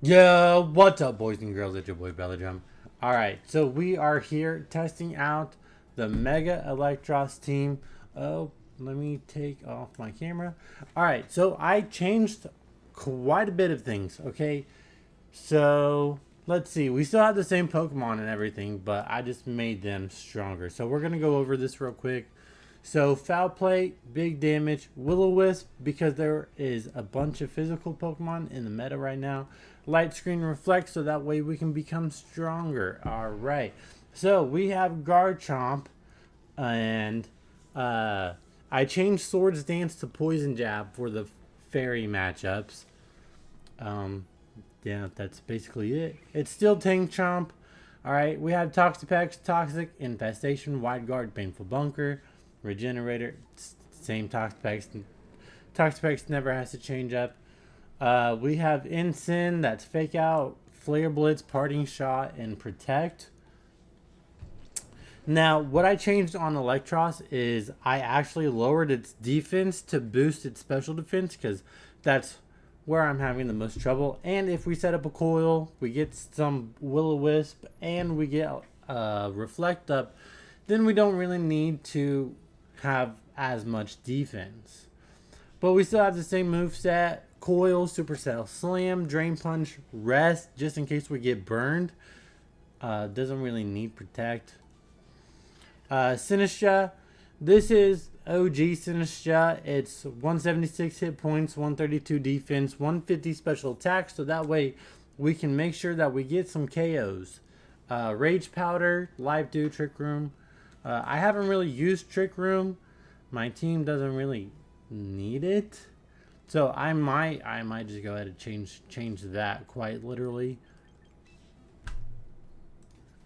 Yo, what's up, boys and girls? It's your boy BellyDrum. Alright, so we are here testing out the Mega Electros team. Oh, let me take off my camera. Alright, so I changed quite a bit of things, okay? So, let's see. We still have the same Pokemon and everything, but I just made them stronger. So, we're going to go over this real quick. So Foul Play, big damage. Will-O-Wisp, because there is a bunch of physical Pokemon in the meta right now. Light Screen Reflect, so that way we can become stronger. Alright. So we have Garchomp, and I changed Swords Dance to Poison Jab for the fairy matchups. Um, yeah, that's basically it. It's still Tank Chomp. Alright, we have Toxapex, Toxic, Infestation, Wide Guard, Painful Bunker, Regenerator, same Toxapex. Toxapex never has to change up. We have Ensign, that's Fake Out, Flare Blitz, Parting Shot, and Protect. Now, what I changed on Electros is I actually lowered its defense to boost its special defense because that's where I'm having the most trouble. And if we set up a coil, we get some Will-O-Wisp, and we get Reflect up, then we don't really need to have as much defense. But we still have the same moveset: Coil, Supercell Slam, Drain Punch, Rest, just in case we get burned. Doesn't really need Protect. Sinistra. This is OG Sinistra. It's 176 hit points, 132 defense, 150 special attack, so that way we can make sure that we get some KOs. Rage Powder, Live Do, Trick Room. I haven't really used Trick Room. My team doesn't really need it, so I might just go ahead and change that quite literally.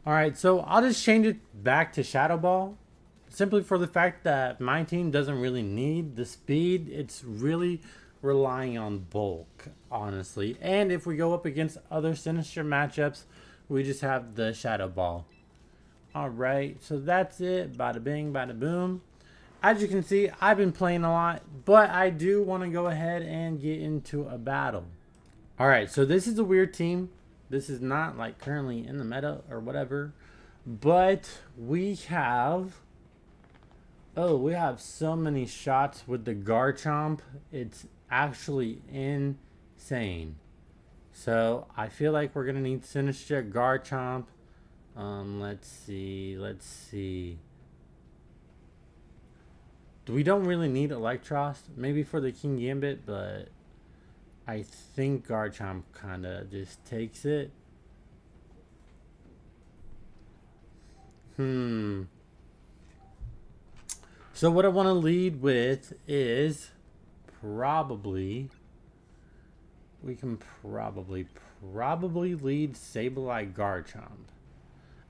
Alright, so I'll just change it back to Shadow Ball, simply for the fact that my team doesn't really need the speed. It's really relying on bulk, honestly. And if we go up against other Sinister matchups, we just have the Shadow Ball. Alright, so that's it. Bada bing, bada boom. As you can see, I've been playing a lot, but I do want to go ahead and get into a battle. Alright, so this is a weird team. This is not like currently in the meta or whatever, but we have so many shots with the Garchomp. It's actually insane. So I feel like we're gonna need Sinistra, Garchomp. Let's see. We don't really need Electros, maybe for the King Gambit, but I think Garchomp kind of just takes it. So what I want to lead with is probably... we can probably lead Sableye Garchomp.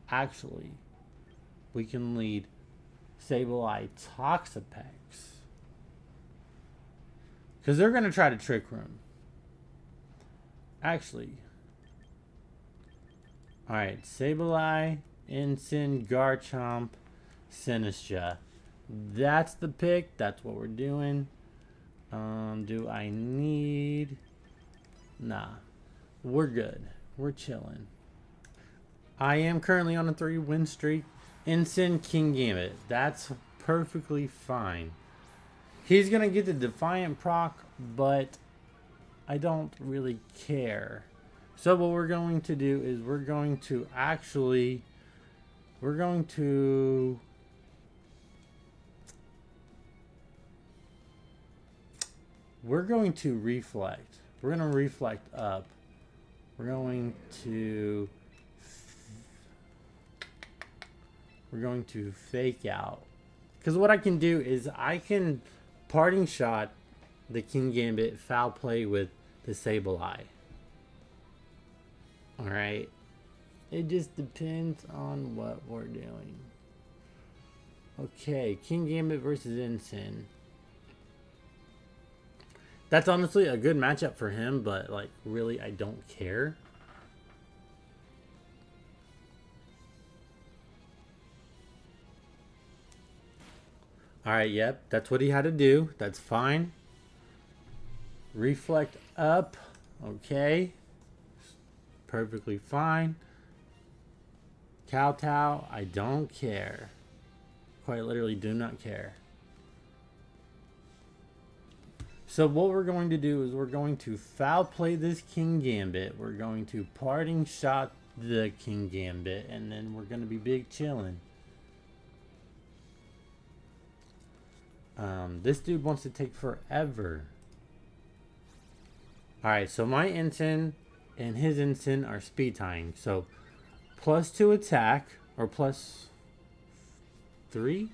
Actually, we can lead Sableye Toxapex, because they're going to try to Trick Room. Actually, alright, Sableye, Ensign, Garchomp, Sinistra. That's the pick. That's what we're doing. Do I need... nah, we're good. We're chilling. I am currently on a 3-win streak. Ensign, King Gambit. That's perfectly fine. He's going to get the Defiant proc, but I don't really care. So what we're going to do is we're going to reflect. We're going to reflect up. We're going to Fake Out. Because what I can do is I can Parting Shot the King Gambit, Foul Play with the Sableye. Alright. It just depends on what we're doing. Okay, King Gambit versus Ensign. That's honestly a good matchup for him, but like really I don't care. Alright, yep, that's what he had to do. That's fine. Reflect up. Okay. perfectly fine. Kowtow, I don't care. Quite literally do not care. So what we're going to do is we're going to foul play this King Gambit. We're going to parting shot the King Gambit, and then we're going to be big chilling. This dude wants to take forever. Alright, so my ensign and his ensign are speed tying. So +2 attack, or +3.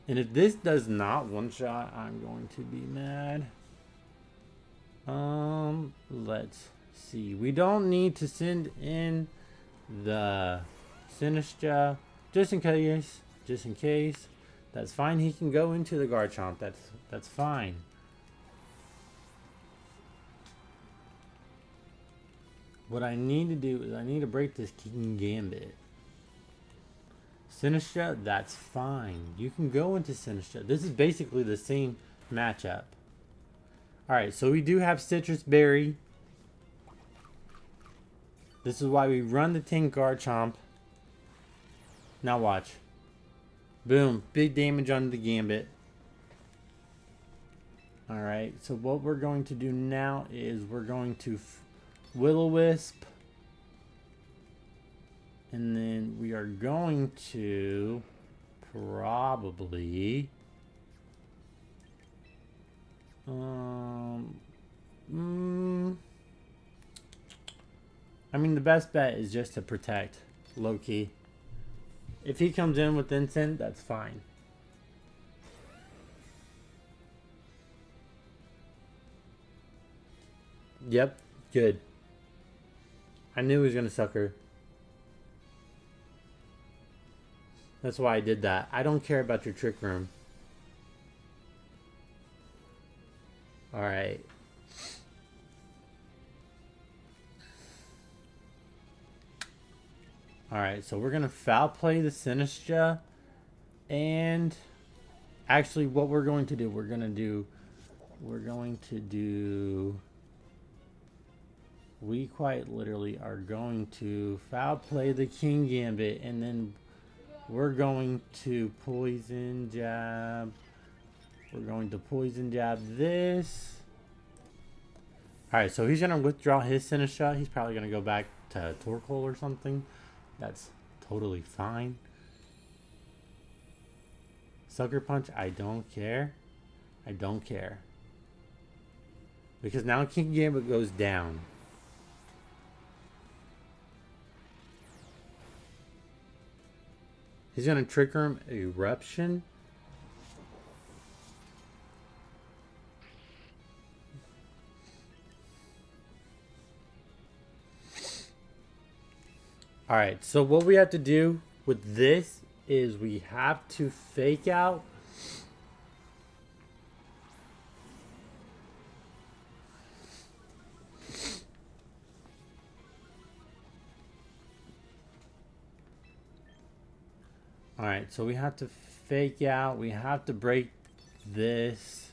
And if this does not one shot, I'm going to be mad. Let's see. We don't need to send in the Sinistra just in case. Just in case. That's fine. He can go into the Garchomp. That's fine. What I need to do is I need to break this King Gambit. Sinistra, that's fine. You can go into Sinistra. This is basically the same matchup. Alright, so we do have Citrus Berry. This is why we run the Tank Garchomp. Now watch. Boom. Big damage on the Gambit. Alright, so what we're going to do now is we're going to Will-O-Wisp. And then we are going to probably I mean, the best bet is just to protect low-key. If he comes in with Instant, that's fine. Yep, good. I knew he was gonna sucker. That's why I did that. I don't care about your Trick Room. Alright. Alright, so we're going to foul play the Sinistra. And actually what we're going to do, we're going to do, we quite literally are going to foul play the King Gambit, and then we're going to poison jab. We're going to poison jab this. Alright, so he's going to withdraw his Sinistra. He's probably going to go back to Torkoal or something. That's totally fine. Sucker Punch, I don't care. I don't care. Because now King Gambit goes down. He's going to trigger him Eruption. Alright, so what we have to do with this is we have to fake out. Alright, so we have to fake out. We have to break this.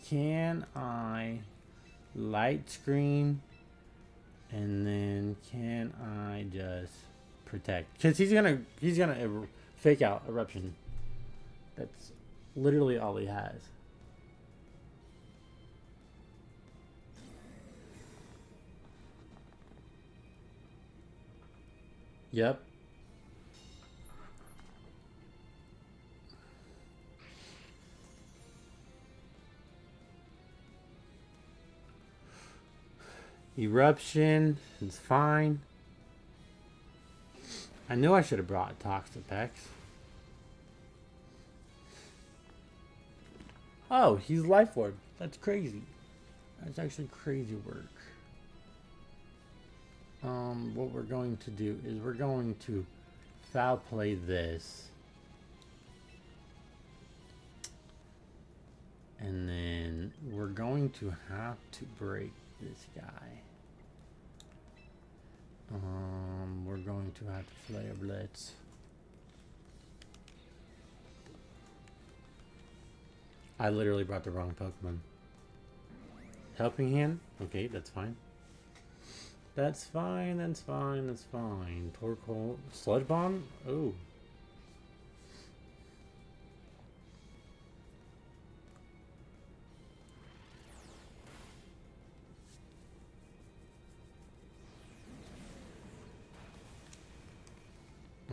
Can I light screen, and then can I just protect? Because he's gonna fake out Eruption. That's literally all he has. Yep. Eruption is fine. I knew I should have brought Toxapex. Oh, he's Life Orb. That's crazy. That's actually crazy work. What we're going to do is we're going to foul play this. And then we're going to have to break this guy. We're going to have to Flare Blitz. I literally brought the wrong Pokemon. Helping hand? Okay, that's fine. That's fine, that's fine, that's fine. Torque hole. Sludge bomb? Oh.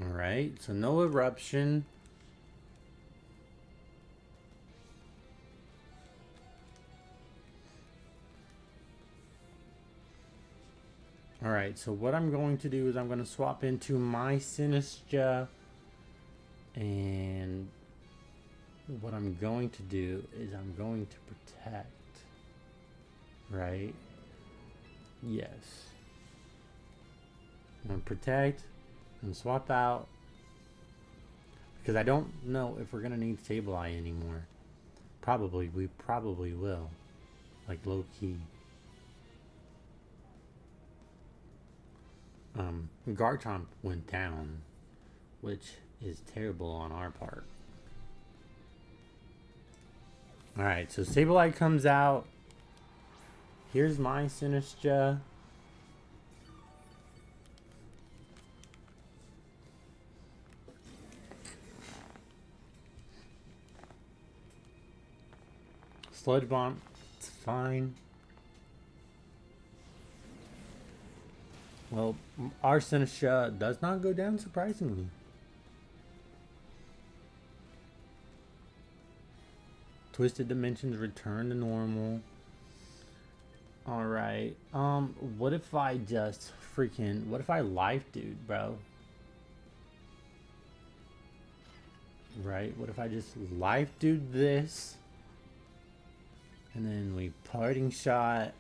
Alright, so no eruption. Alright, so what I'm going to do is I'm going to swap into my Sinistra. And what I'm going to do is I'm going to protect. Right? Yes. I'm going to protect and swap out. Because I don't know if we're going to need Sableye anymore. Probably. We probably will. Like low key. Garchomp went down, which is terrible on our part. Alright, so Sableye comes out. Here's my Sinistra. Sludge Bomb, it's fine. Well, our Sinistra does not go down, surprisingly. Twisted Dimensions return to normal. Alright. What if I just freaking... What if I life dude, bro? Right? What if I just life dude this? And then we parting shot.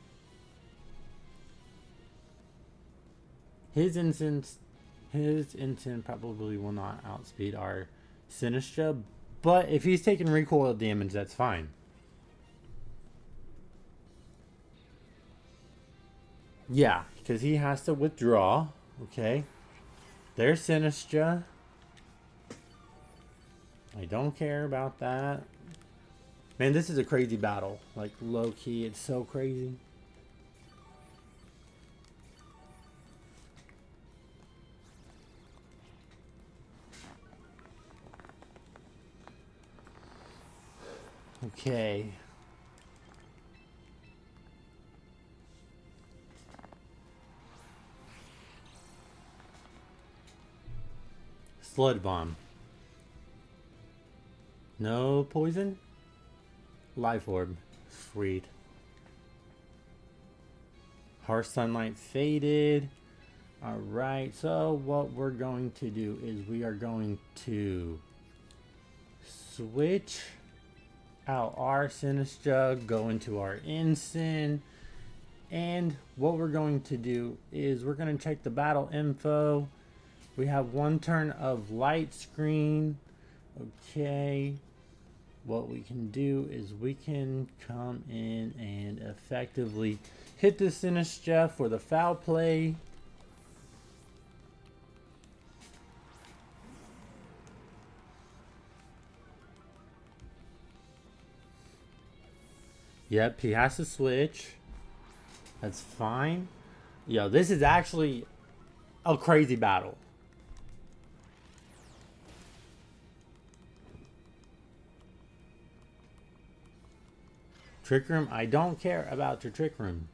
His instant probably will not outspeed our Sinistra, but if he's taking recoil damage, that's fine. Yeah, because he has to withdraw. Okay. There's Sinistra. I don't care about that. Man, this is a crazy battle. Like, low-key, it's so crazy. Okay. Sludge Bomb. No poison? Life Orb. Sweet. Harsh Sunlight faded. Alright, so what we're going to do is we are going to switch out our Sinistra, go into our Ensign, and what we're going to do is we're going to check the battle info. We have one turn of light screen. Okay. What we can do is we can come in and effectively hit the Sinistra for the foul play. Yep, he has to switch. That's fine. Yo, this is actually a crazy battle. Trick Room? I don't care about your Trick Room.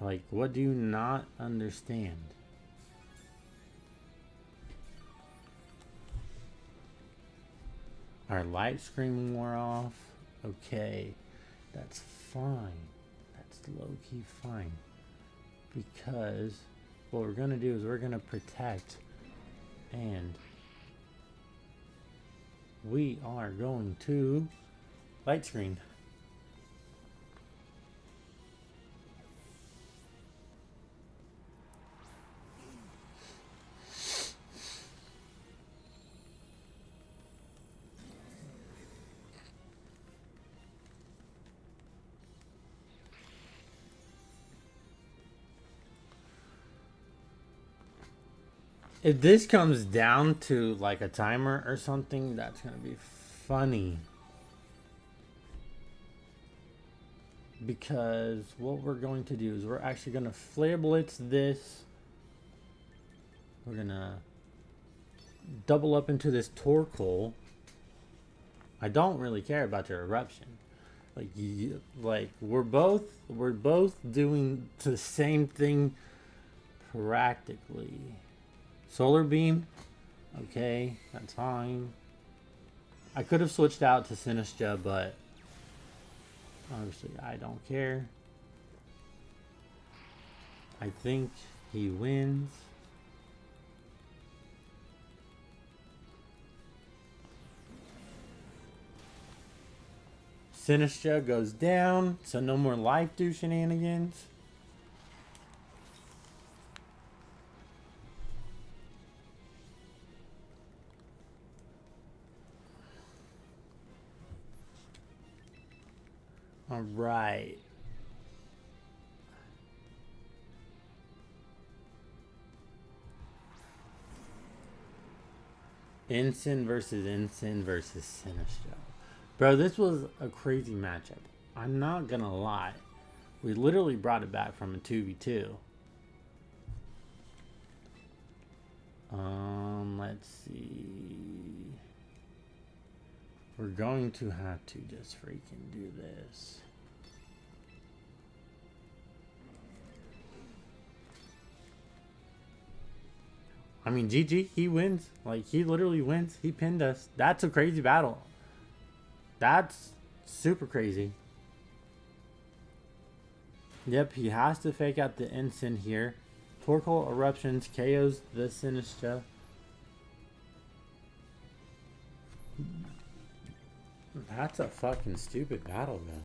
Like, what do you not understand? Our light screen wore off. Okay. That's fine. That's low-key fine. Because what we're going to do is we're going to protect. And we are going to light screen. If this comes down to like a timer or something, that's going to be funny. because what we're going to do is we're actually going to Flare Blitz this. We're going to double up into this Torkoal. I don't really care about your Eruption. Like we're both doing the same thing practically. Solar Beam, okay, that's fine. I could have switched out to Sinistcha, but obviously I don't care. I think he wins. Sinistcha goes down, so no more Life Dew shenanigans. All right. Ensign versus Sinistcha. Bro, this was a crazy matchup. I'm not gonna lie. We literally brought it back from a 2v2. Let's see. We're going to have to just freaking do this. I mean, GG, he wins. Like, he literally wins. He pinned us. That's a crazy battle. That's super crazy. Yep, he has to fake out the Ensign here. Torkoal Eruptions KOs the Sinistcha. That's a fucking stupid battle, man.